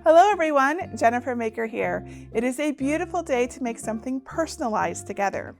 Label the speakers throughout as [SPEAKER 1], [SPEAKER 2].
[SPEAKER 1] Hello everyone, Jennifer Maker here. It is a beautiful day to make something personalized together.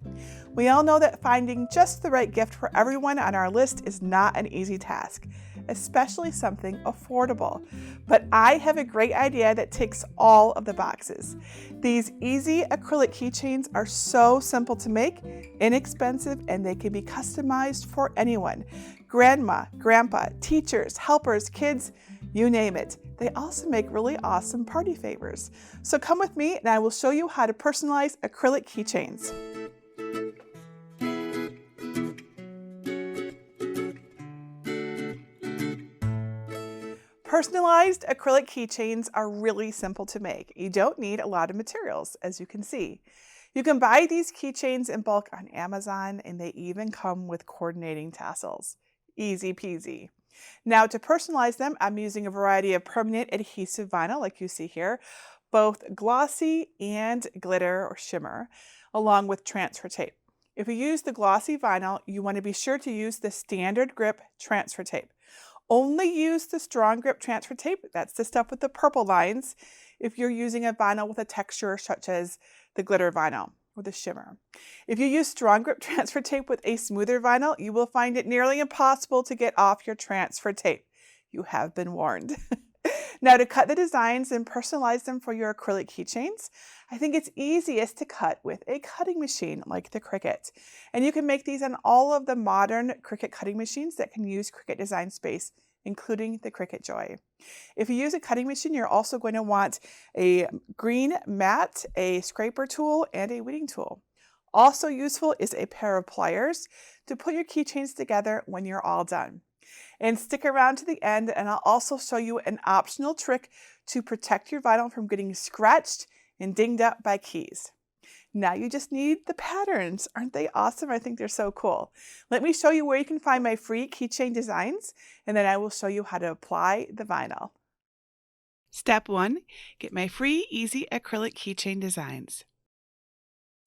[SPEAKER 1] We all know that finding just the right gift for everyone on our list is not an easy task, especially something affordable. But I have a great idea that ticks all of the boxes. These easy acrylic keychains are so simple to make, inexpensive, and they can be customized for anyone. Grandma, grandpa, teachers, helpers, kids, you name it. They also make really awesome party favors. So come with me and I will show you how to personalize acrylic keychains. Personalized acrylic keychains are really simple to make. You don't need a lot of materials, as you can see. You can buy these keychains in bulk on Amazon, and they even come with coordinating tassels. Easy peasy. Now to personalize them, I'm using a variety of permanent adhesive vinyl like you see here, both glossy and glitter or shimmer, along with transfer tape. If you use the glossy vinyl, you want to be sure to use the standard grip transfer tape. Only use the strong grip transfer tape, that's the stuff with the purple lines, if you're using a vinyl with a texture such as the glitter vinyl or the shimmer. If you use strong grip transfer tape with a smoother vinyl, you will find it nearly impossible to get off your transfer tape. You have been warned. Now to cut the designs and personalize them for your acrylic keychains, I think it's easiest to cut with a cutting machine like the Cricut. And you can make these on all of the modern Cricut cutting machines that can use Cricut Design Space, including the Cricut Joy. If you use a cutting machine, you're also going to want a green mat, a scraper tool, and a weeding tool. Also useful is a pair of pliers to put your keychains together when you're all done. And stick around to the end and I'll also show you an optional trick to protect your vinyl from getting scratched and dinged up by keys. Now you just need the patterns. Aren't they awesome? I think they're so cool. Let me show you where you can find my free keychain designs, and then I will show you how to apply the vinyl. Step 1, get my free easy acrylic keychain designs.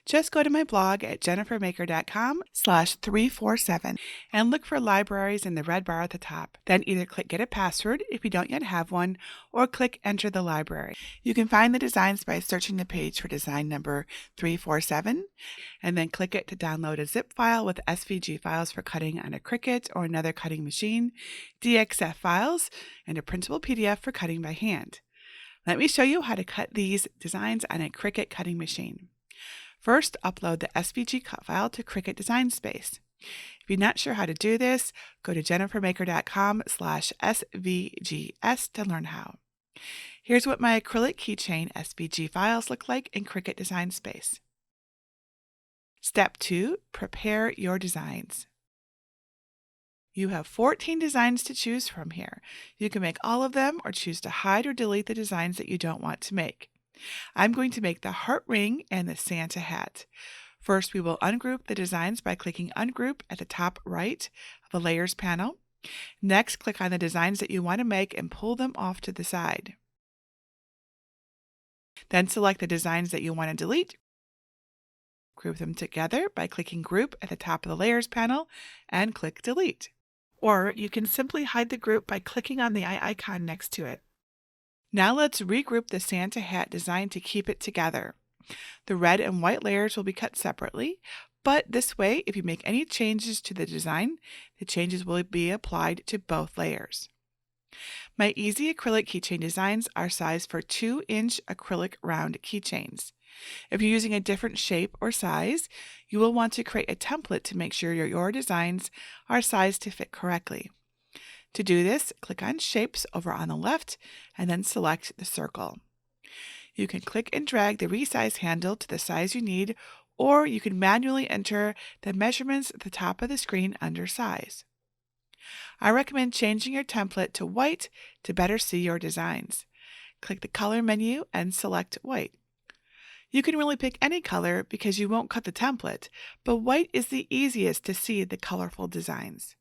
[SPEAKER 1] Just go to my blog at jennifermaker.com/347 and look for libraries in the red bar at the top. Then either click Get a Password if you don't yet have one, or click Enter the library. You can find the designs by searching the page for design number 347 and then click it to download a zip file with SVG files for cutting on a Cricut or another cutting machine, DXF files, and a printable PDF for cutting by hand. Let me show you how to cut these designs on a Cricut cutting machine. First, upload the SVG cut file to Cricut Design Space. If you're not sure how to do this, go to jennifermaker.com/svgs to learn how. Here's what my acrylic keychain SVG files look like in Cricut Design Space. Step 2, prepare your designs. You have 14 designs to choose from here. You can make all of them or choose to hide or delete the designs that you don't want to make. I'm going to make the heart ring and the Santa hat. First, we will ungroup the designs by clicking Ungroup at the top right of the Layers panel. Next, click on the designs that you want to make and pull them off to the side. Then select the designs that you want to delete. Group them together by clicking Group at the top of the Layers panel and click Delete. Or you can simply hide the group by clicking on the eye icon next to it. Now let's regroup the Santa hat design to keep it together. The red and white layers will be cut separately, but this way, if you make any changes to the design, the changes will be applied to both layers. My easy acrylic keychain designs are sized for 2-inch acrylic round keychains. If you're using a different shape or size, you will want to create a template to make sure your designs are sized to fit correctly. To do this, click on Shapes over on the left and then select the circle. You can click and drag the resize handle to the size you need, or you can manually enter the measurements at the top of the screen under Size. I recommend changing your template to white to better see your designs. Click the Color menu and select white. You can really pick any color because you won't cut the template, but white is the easiest to see the colorful designs.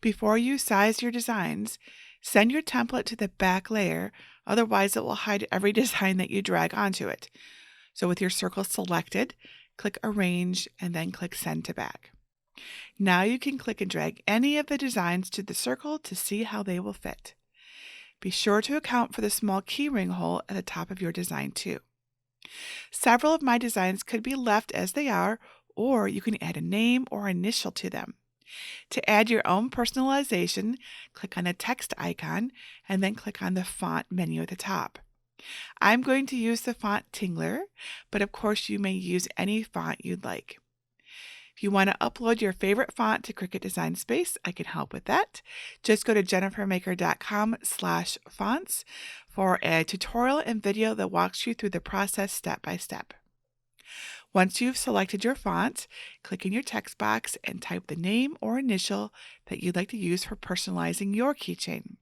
[SPEAKER 1] Before you size your designs, send your template to the back layer, otherwise it will hide every design that you drag onto it. So with your circle selected, click Arrange and then click Send to Back. Now you can click and drag any of the designs to the circle to see how they will fit. Be sure to account for the small keyring hole at the top of your design too. Several of my designs could be left as they are, or you can add a name or initial to them. To add your own personalization, click on the text icon and then click on the font menu at the top. I'm going to use the font Tingler, but of course you may use any font you'd like. If you want to upload your favorite font to Cricut Design Space, I can help with that. Just go to jennifermaker.com/fonts for a tutorial and video that walks you through the process step by step. Once you've selected your font, click in your text box and type the name or initial that you'd like to use for personalizing your keychain.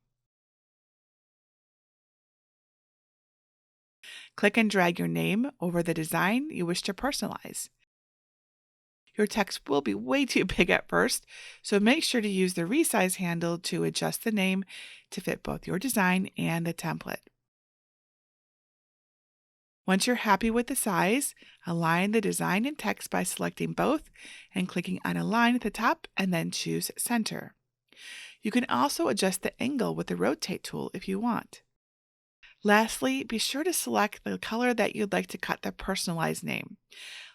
[SPEAKER 1] Click and drag your name over the design you wish to personalize. Your text will be way too big at first, so make sure to use the resize handle to adjust the name to fit both your design and the template. Once you're happy with the size, align the design and text by selecting both and clicking on Align at the top and then choose Center. You can also adjust the angle with the Rotate tool if you want. Lastly, be sure to select the color that you'd like to cut the personalized name.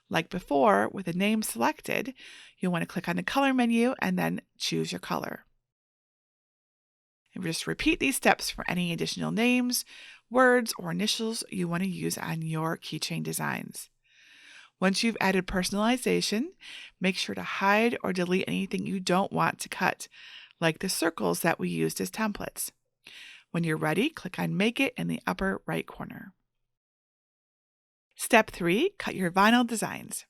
[SPEAKER 1] Like before, with the name selected, you'll want to click on the color menu and then choose your color. And just repeat these steps for any additional names, words, or initials you want to use on your keychain designs. Once you've added personalization, make sure to hide or delete anything you don't want to cut, like the circles that we used as templates. When you're ready, click on Make It in the upper right corner. Step 3, cut your vinyl designs.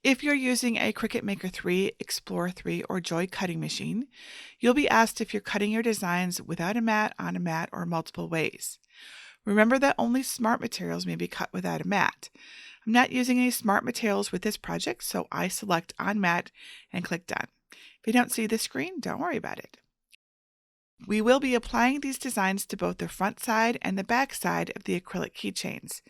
[SPEAKER 1] If you're using a Cricut Maker 3, Explorer 3, or Joy cutting machine, you'll be asked if you're cutting your designs without a mat, on a mat, or multiple ways. Remember that only smart materials may be cut without a mat. I'm not using any smart materials with this project, so I select On Mat and click Done. If you don't see the screen, don't worry about it. We will be applying these designs to both the front side and the back side of the acrylic keychains.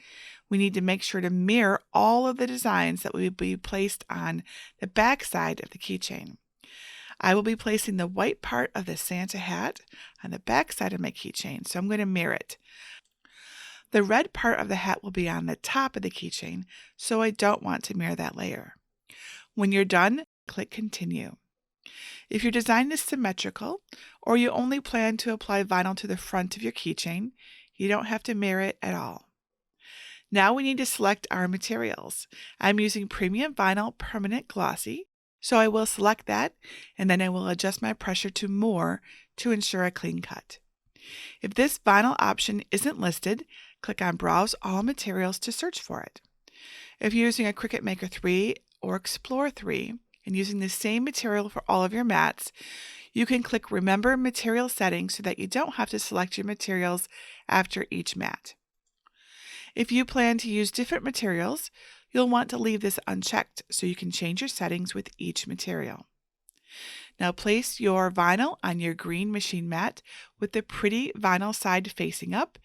[SPEAKER 1] We need to make sure to mirror all of the designs that will be placed on the back side of the keychain. I will be placing the white part of the Santa hat on the back side of my keychain, so I'm going to mirror it. The red part of the hat will be on the top of the keychain, so I don't want to mirror that layer. When you're done, click Continue. If your design is symmetrical, or you only plan to apply vinyl to the front of your keychain, you don't have to mirror it at all. Now we need to select our materials. I'm using Premium Vinyl Permanent Glossy, so I will select that, and then I will adjust my pressure to More to ensure a clean cut. If this vinyl option isn't listed, click on Browse All Materials to search for it. If you're using a Cricut Maker 3 or Explorer 3, and using the same material for all of your mats, you can click Remember Material Settings so that you don't have to select your materials after each mat. If you plan to use different materials, you'll want to leave this unchecked so you can change your settings with each material. Now place your vinyl on your green machine mat with the pretty vinyl side facing up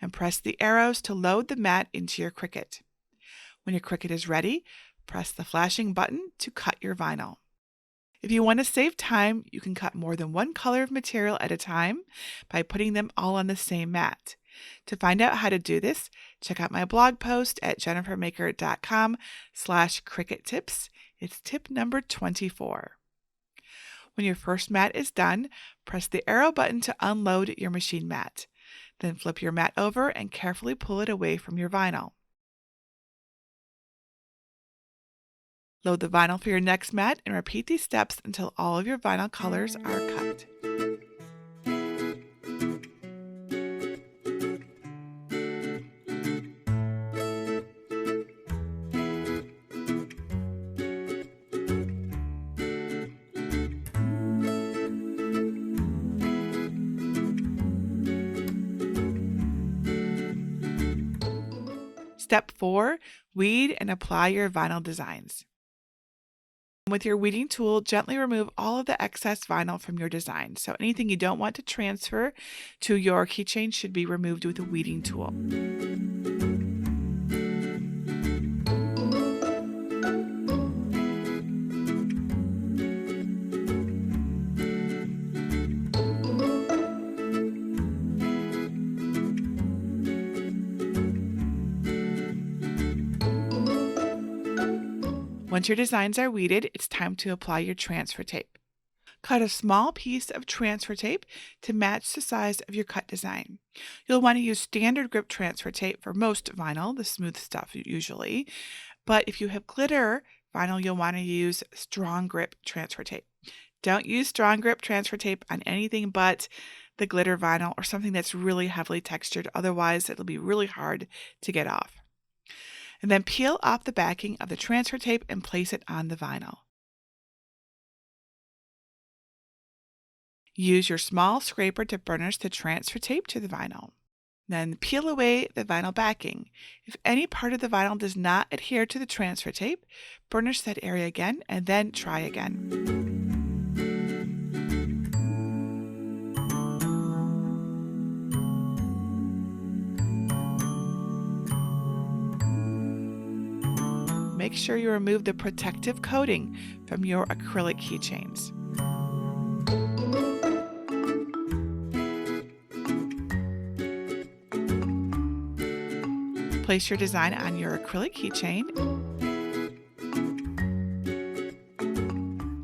[SPEAKER 1] and press the arrows to load the mat into your Cricut. When your Cricut is ready, press the flashing button to cut your vinyl. If you want to save time, you can cut more than one color of material at a time by putting them all on the same mat. To find out how to do this, check out my blog post at jennifermaker.com/Cricut tips. It's tip number 24. When your first mat is done, press the arrow button to unload your machine mat. Then flip your mat over and carefully pull it away from your vinyl. Load the vinyl for your next mat and repeat these steps until all of your vinyl colors are cut. Step 4, weed and apply your vinyl designs. With your weeding tool, gently remove all of the excess vinyl from your design. So anything you don't want to transfer to your keychain should be removed with a weeding tool. Once your designs are weeded, it's time to apply your transfer tape. Cut a small piece of transfer tape to match the size of your cut design. You'll want to use standard grip transfer tape for most vinyl, the smooth stuff usually, but if you have glitter vinyl, you'll want to use strong grip transfer tape. Don't use strong grip transfer tape on anything but the glitter vinyl or something that's really heavily textured, otherwise it'll be really hard to get off. And then peel off the backing of the transfer tape and place it on the vinyl. Use your small scraper to burnish the transfer tape to the vinyl. Then peel away the vinyl backing. If any part of the vinyl does not adhere to the transfer tape, burnish that area again and then try again. Make sure you remove the protective coating from your acrylic keychains. Place your design on your acrylic keychain.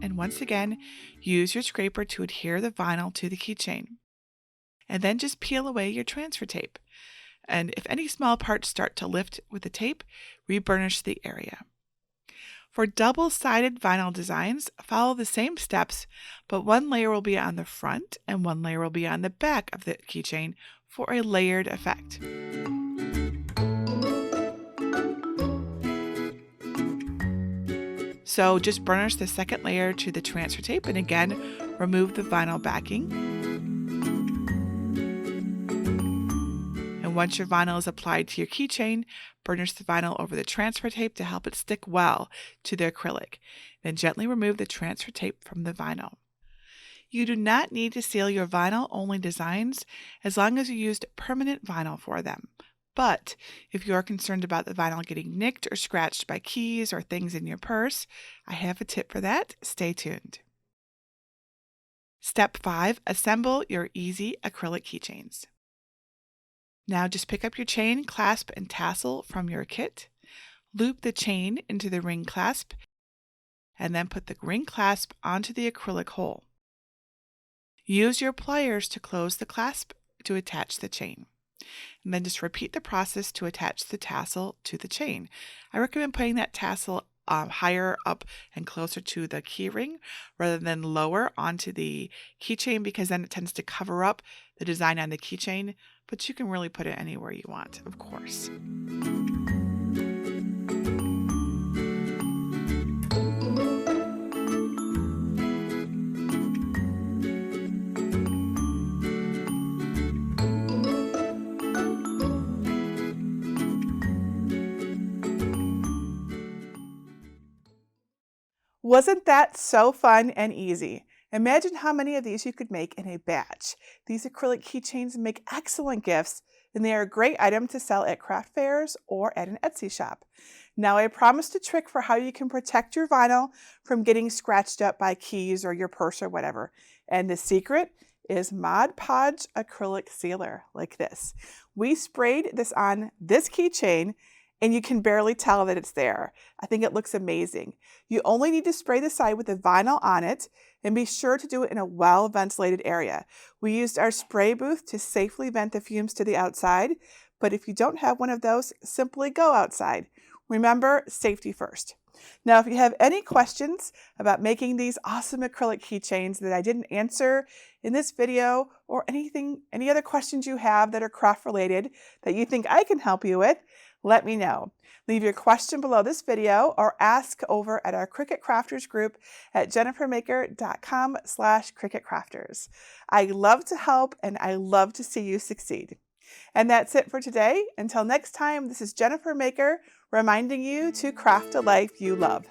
[SPEAKER 1] And once again, use your scraper to adhere the vinyl to the keychain. And then just peel away your transfer tape. And if any small parts start to lift with the tape, reburnish the area. For double-sided vinyl designs, follow the same steps, but one layer will be on the front and one layer will be on the back of the keychain for a layered effect. So just burnish the second layer to the transfer tape and again, remove the vinyl backing. And once your vinyl is applied to your keychain, burnish the vinyl over the transfer tape to help it stick well to the acrylic. Then gently remove the transfer tape from the vinyl. You do not need to seal your vinyl-only designs as long as you used permanent vinyl for them. But if you are concerned about the vinyl getting nicked or scratched by keys or things in your purse, I have a tip for that. Stay tuned. Step 5. Assemble your easy acrylic keychains. Now just pick up your chain, clasp, and tassel from your kit. Loop the chain into the ring clasp, and then put the ring clasp onto the acrylic hole. Use your pliers to close the clasp to attach the chain. And then just repeat the process to attach the tassel to the chain. I recommend putting that tassel higher up and closer to the key ring rather than lower onto the keychain because then it tends to cover up the design on the keychain, but you can really put it anywhere you want, of course. Wasn't that so fun and easy? Imagine how many of these you could make in a batch. These acrylic keychains make excellent gifts, and they are a great item to sell at craft fairs or at an Etsy shop. Now I promised a trick for how you can protect your vinyl from getting scratched up by keys or your purse or whatever. And the secret is Mod Podge acrylic sealer like this. We sprayed this on this keychain and you can barely tell that it's there. I think it looks amazing. You only need to spray the side with the vinyl on it and be sure to do it in a well-ventilated area. We used our spray booth to safely vent the fumes to the outside, but if you don't have one of those, simply go outside. Remember, safety first. Now, if you have any questions about making these awesome acrylic keychains that I didn't answer in this video or any other questions you have that are craft related that you think I can help you with, let me know. Leave your question below this video or ask over at our Cricut Crafters group at jennifermaker.com/cricketcrafters. I love to help and I love to see you succeed. And that's it for today. Until next time, this is Jennifer Maker reminding you to craft a life you love.